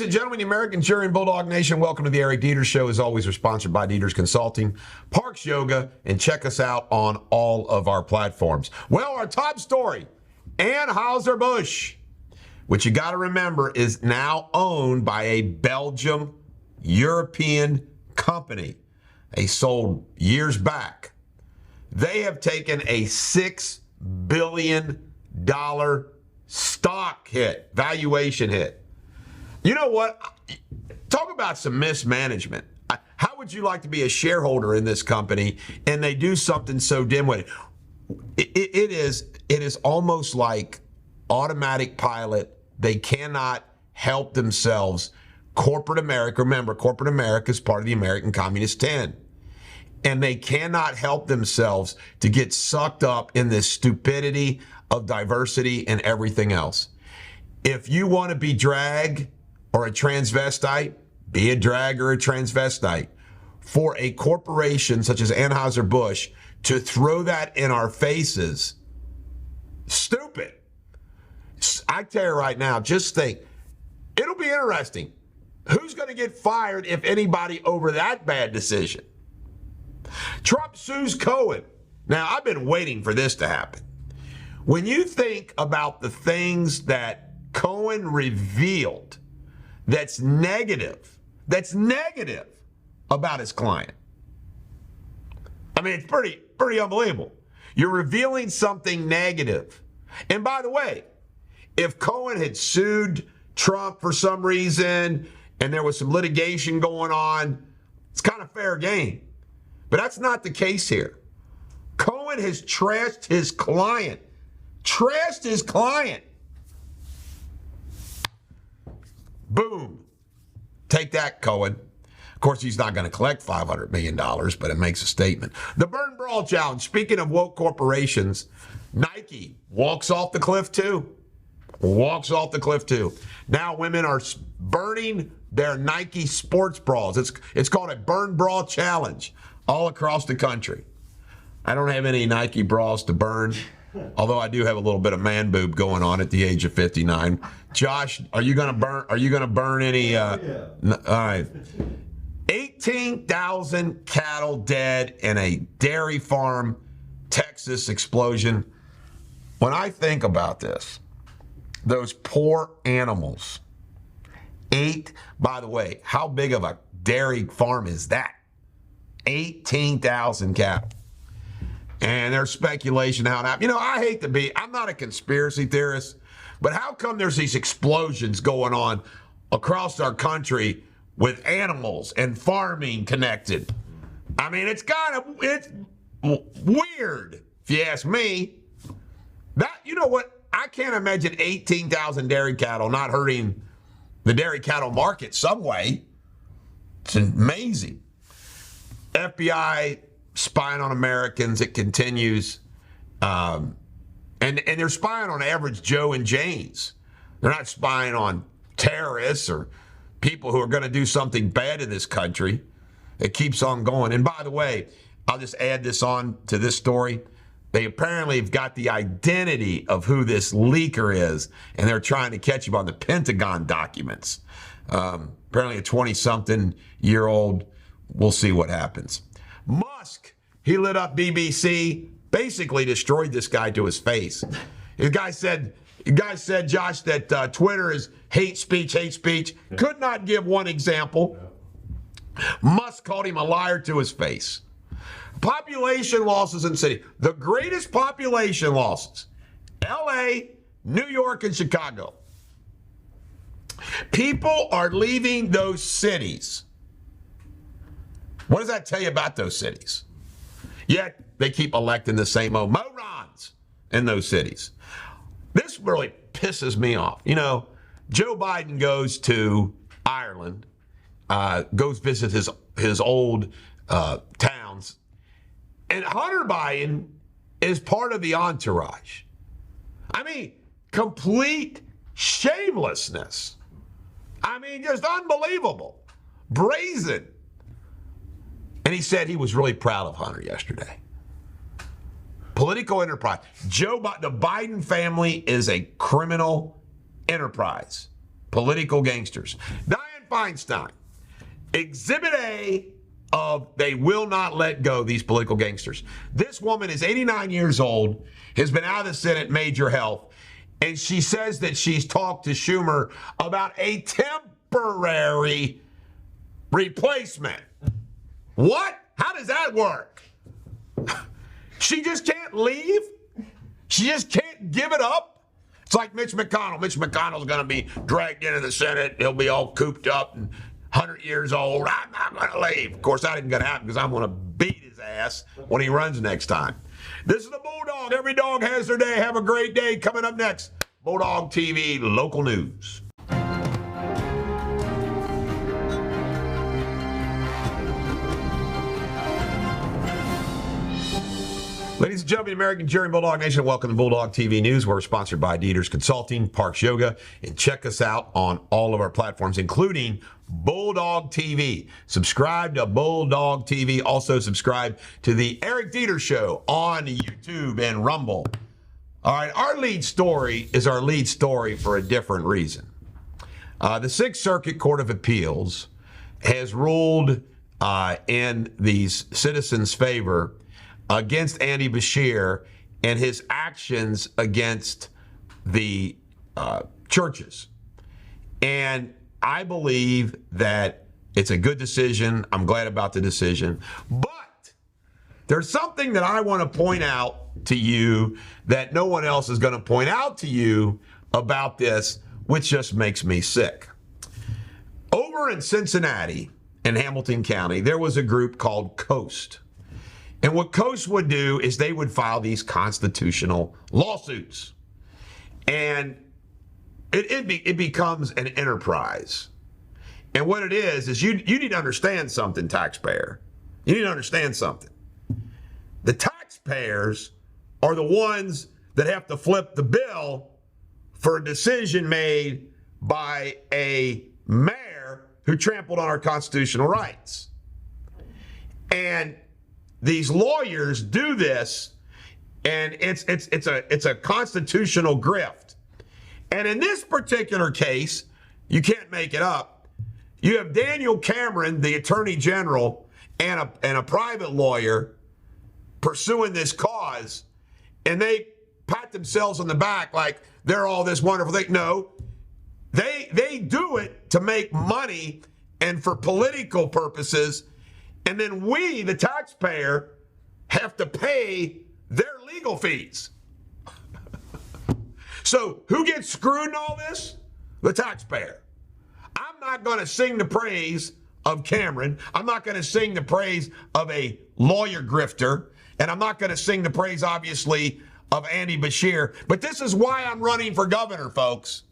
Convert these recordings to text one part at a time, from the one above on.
Ladies and gentlemen, the American jury and Bulldog Nation, welcome to the Eric Deters Show. As always, we're sponsored by Deters Consulting, Parks Yoga, and check us out on all of our platforms. Well, our top story, Anheuser-Busch, which you got to remember is now owned by a Belgium European company. They sold years back. They have taken a $6 billion stock hit, valuation hit. You know what? Talk about some mismanagement. How would you like to be a shareholder in this company and they do something so dim-witted? It is almost like automatic pilot. They cannot help themselves. Corporate America, remember, corporate America is part of the American Communist 10. And they cannot help themselves to get sucked up in this stupidity of diversity and everything else. If you want to be drag or a transvestite, be a drag or a transvestite. For a corporation such as Anheuser-Busch to throw that in our faces, stupid. I tell you right now, just think, it'll be interesting. Who's going to get fired, if anybody, over that bad decision? Trump sues Cohen. Now, I've been waiting for this to happen. When you think about the things that Cohen revealed that's negative about his client, I mean, it's pretty unbelievable. You're revealing something negative. And by the way, if Cohen had sued Trump for some reason and there was some litigation going on, it's kind of fair game. But that's not the case here. Cohen has trashed his client. Boom. Take that, Cohen. Of course, he's not going to collect $500 million, but it makes a statement. The Burn Brawl Challenge. Speaking of woke corporations, Nike walks off the cliff too. Now women are burning their Nike sports bras. It's called a Burn Brawl Challenge all across the country. I don't have any Nike bras to burn, although I do have a little bit of man boob going on at the age of 59. Josh, are you gonna burn any? All right. 18,000 cattle dead in a dairy farm, Texas explosion. When I think about this, those poor animals. By the way, how big of a dairy farm is that? 18,000 cattle. And there's speculation how it happened. You know, I'm not a conspiracy theorist, but how come there's these explosions going on across our country with animals and farming connected? I mean, it's weird, if you ask me. You know what? I can't imagine 18,000 dairy cattle not hurting the dairy cattle market some way. It's amazing. FBI spying on Americans. It continues. And they're spying on average Joe and Janes. They're not spying on terrorists or people who are going to do something bad in this country. It keeps on going. And by the way, I'll just add this on to this story. They apparently have got the identity of who this leaker is, and they're trying to catch him on the Pentagon documents. Apparently a 20-something-year-old. We'll see what happens. Musk, he lit up BBC, basically destroyed this guy to his face. The guy said, Josh, that Twitter is hate speech. Could not give one example. Musk called him a liar to his face. Population losses in city. The greatest population losses. LA, New York, and Chicago. People are leaving those cities. What does that tell you about those cities? Yet they keep electing the same old morons in those cities. This really pisses me off. You know, Joe Biden goes to Ireland, goes visit his old towns, and Hunter Biden is part of the entourage. I mean, complete shamelessness. I mean, just unbelievable. Brazen. And he said he was really proud of Hunter yesterday. Political enterprise. The Biden family is a criminal enterprise. political gangsters. Dianne Feinstein, Exhibit A of they will not let go, these political gangsters. This woman is 89 years old, has been out of the Senate, major health, and she says that she's talked to Schumer about a temporary replacement. What? How does that work? She just can't leave? She just can't give it up? It's like Mitch McConnell. Mitch McConnell's going to be dragged into the Senate. He'll be all cooped up and 100 years old. I'm not going to leave. Of course, that ain't going to happen because I'm going to beat his ass when he runs next time. This is the Bulldog. Every dog has their day. Have a great day. Coming up next, Bulldog TV local news. Ladies and gentlemen, American Jerry Bulldog Nation, welcome to Bulldog TV News. We're sponsored by Deters Consulting, Parks Yoga, and check us out on all of our platforms, including Bulldog TV. Subscribe to Bulldog TV. Also subscribe to the Eric Deters Show on YouTube and Rumble. All right, our lead story is our lead story for a different reason. The Sixth Circuit Court of Appeals has ruled in these citizens' favor against Andy Beshear and his actions against the churches. And I believe that it's a good decision. I'm glad about the decision. But there's something that I want to point out to you that no one else is going to point out to you about this, which just makes me sick. Over in Cincinnati, in Hamilton County, there was a group called Coast. And what Coast would do is they would file these constitutional lawsuits. And it becomes an enterprise. And what it is you need to understand something, taxpayer. You need to understand something. The taxpayers are the ones that have to flip the bill for a decision made by a mayor who trampled on our constitutional rights. And these lawyers do this, and it's a constitutional grift. And in this particular case, you can't make it up. You have Daniel Cameron, the Attorney General, and a private lawyer pursuing this cause, and they pat themselves on the back like they're all this wonderful thing. No, they do it to make money and for political purposes. And then we, the taxpayer, have to pay their legal fees. So who gets screwed in all this? The taxpayer. I'm not going to sing the praise of Cameron. I'm not going to sing the praise of a lawyer grifter. And I'm not going to sing the praise, obviously, of Andy Beshear. But this is why I'm running for governor, folks.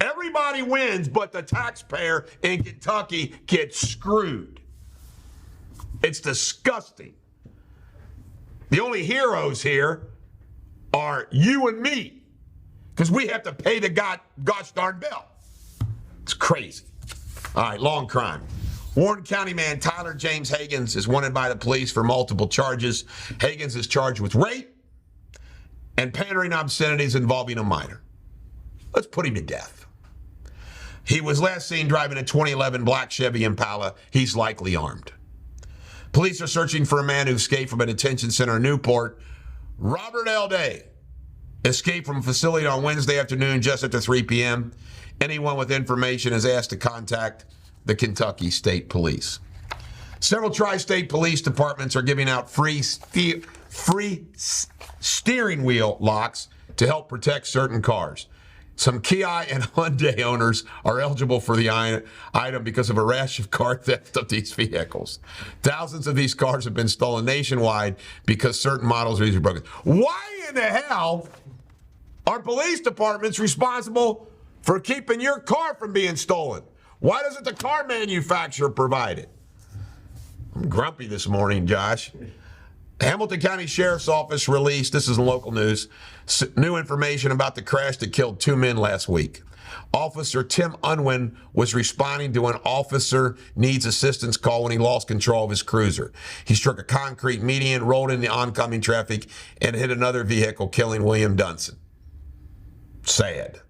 Everybody wins, but the taxpayer in Kentucky gets screwed. It's disgusting. The only heroes here are you and me, because we have to pay the gosh darn bill. It's crazy. All right, long crime. Warren County man Tyler James Higgins is wanted by the police for multiple charges. Higgins is charged with rape and pandering obscenities involving a minor. Let's put him to death. He was last seen driving a 2011 black Chevy Impala. He's likely armed. Police are searching for a man who escaped from a detention center in Newport. Robert L. Day escaped from a facility on Wednesday afternoon just after 3 p.m. Anyone with information is asked to contact the Kentucky State Police. Several tri-state police departments are giving out free steering wheel locks to help protect certain cars. Some Kia and Hyundai owners are eligible for the item because of a rash of car theft of these vehicles. Thousands of these cars have been stolen nationwide because certain models are easily broken. Why in the hell are police departments responsible for keeping your car from being stolen? Why doesn't the car manufacturer provide it? I'm grumpy this morning, Josh. Hamilton County Sheriff's Office released, this is local news, new information about the crash that killed 2 men last week. Officer Tim Unwin was responding to an officer needs assistance call when he lost control of his cruiser. He struck a concrete median, rolled into oncoming traffic, and hit another vehicle, killing William Dunson. Sad.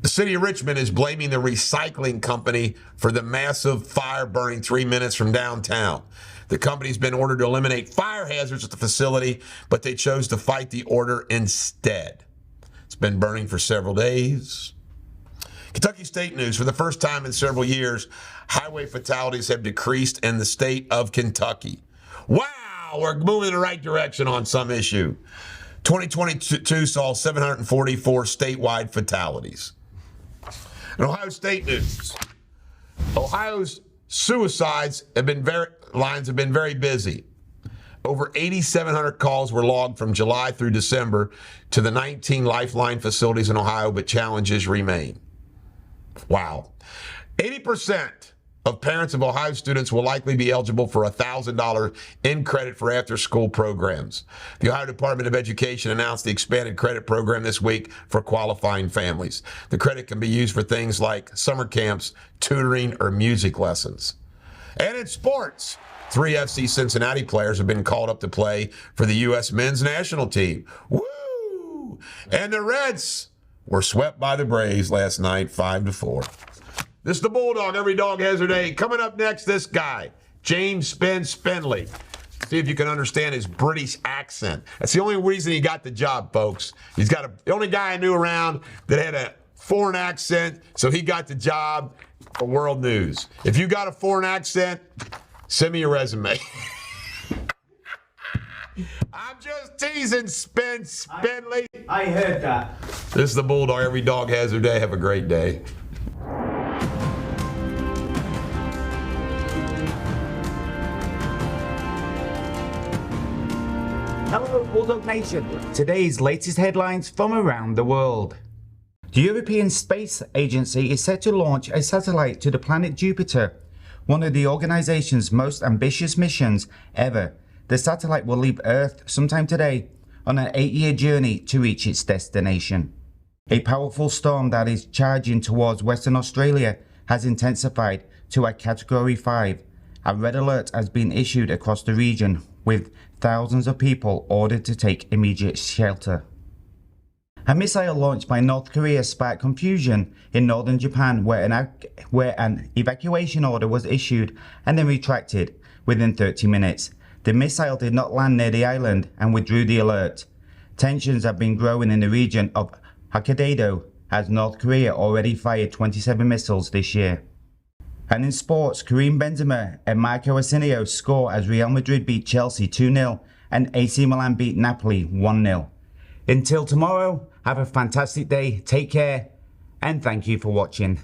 The city of Richmond is blaming the recycling company for the massive fire burning 3 minutes from downtown. The company's been ordered to eliminate fire hazards at the facility, but they chose to fight the order instead. It's been burning for several days. Kentucky State news. For the first time in several years, highway fatalities have decreased in the state of Kentucky. Wow, we're moving in the right direction on some issue. 2022 saw 744 statewide fatalities. In Ohio State news, Ohio's suicides lines have been very busy. Over 8,700 calls were logged from July through December to the 19 Lifeline facilities in Ohio, but challenges remain. Wow. 80% of parents of Ohio students will likely be eligible for $1,000 in credit for after-school programs. The Ohio Department of Education announced the expanded credit program this week for qualifying families. The credit can be used for things like summer camps, tutoring, or music lessons. And in sports, 3 FC Cincinnati players have been called up to play for the U.S. men's national team. Woo! And the Reds were swept by the Braves last night, 5-4. This is the Bulldog. Every dog has their day. Coming up next, this guy, James Spendley. See if you can understand his British accent. That's the only reason he got the job, folks. He's got the only guy I knew around that had a foreign accent, so he got the job for World News. If you got a foreign accent, send me your resume. I'm just teasing, Spendley. I heard that. This is the Bulldog. Every dog has their day. Have a great day. Hello, Bulldog Nation. Today's latest headlines from around the world. The European Space Agency is set to launch a satellite to the planet Jupiter, one of the organization's most ambitious missions ever. The satellite will leave Earth sometime today on an 8-year journey to reach its destination. A powerful storm that is charging towards Western Australia has intensified to a Category 5. A red alert has been issued across the region, with thousands of people ordered to take immediate shelter. A missile launched by North Korea sparked confusion in northern Japan, where an evacuation order was issued and then retracted within 30 minutes. The missile did not land near the island and withdrew the alert. Tensions have been growing in the region of Hokkaido as North Korea already fired 27 missiles this year. And in sports, Karim Benzema and Marco Asensio score as Real Madrid beat Chelsea 2-0 and AC Milan beat Napoli 1-0. Until tomorrow, have a fantastic day, take care, and thank you for watching.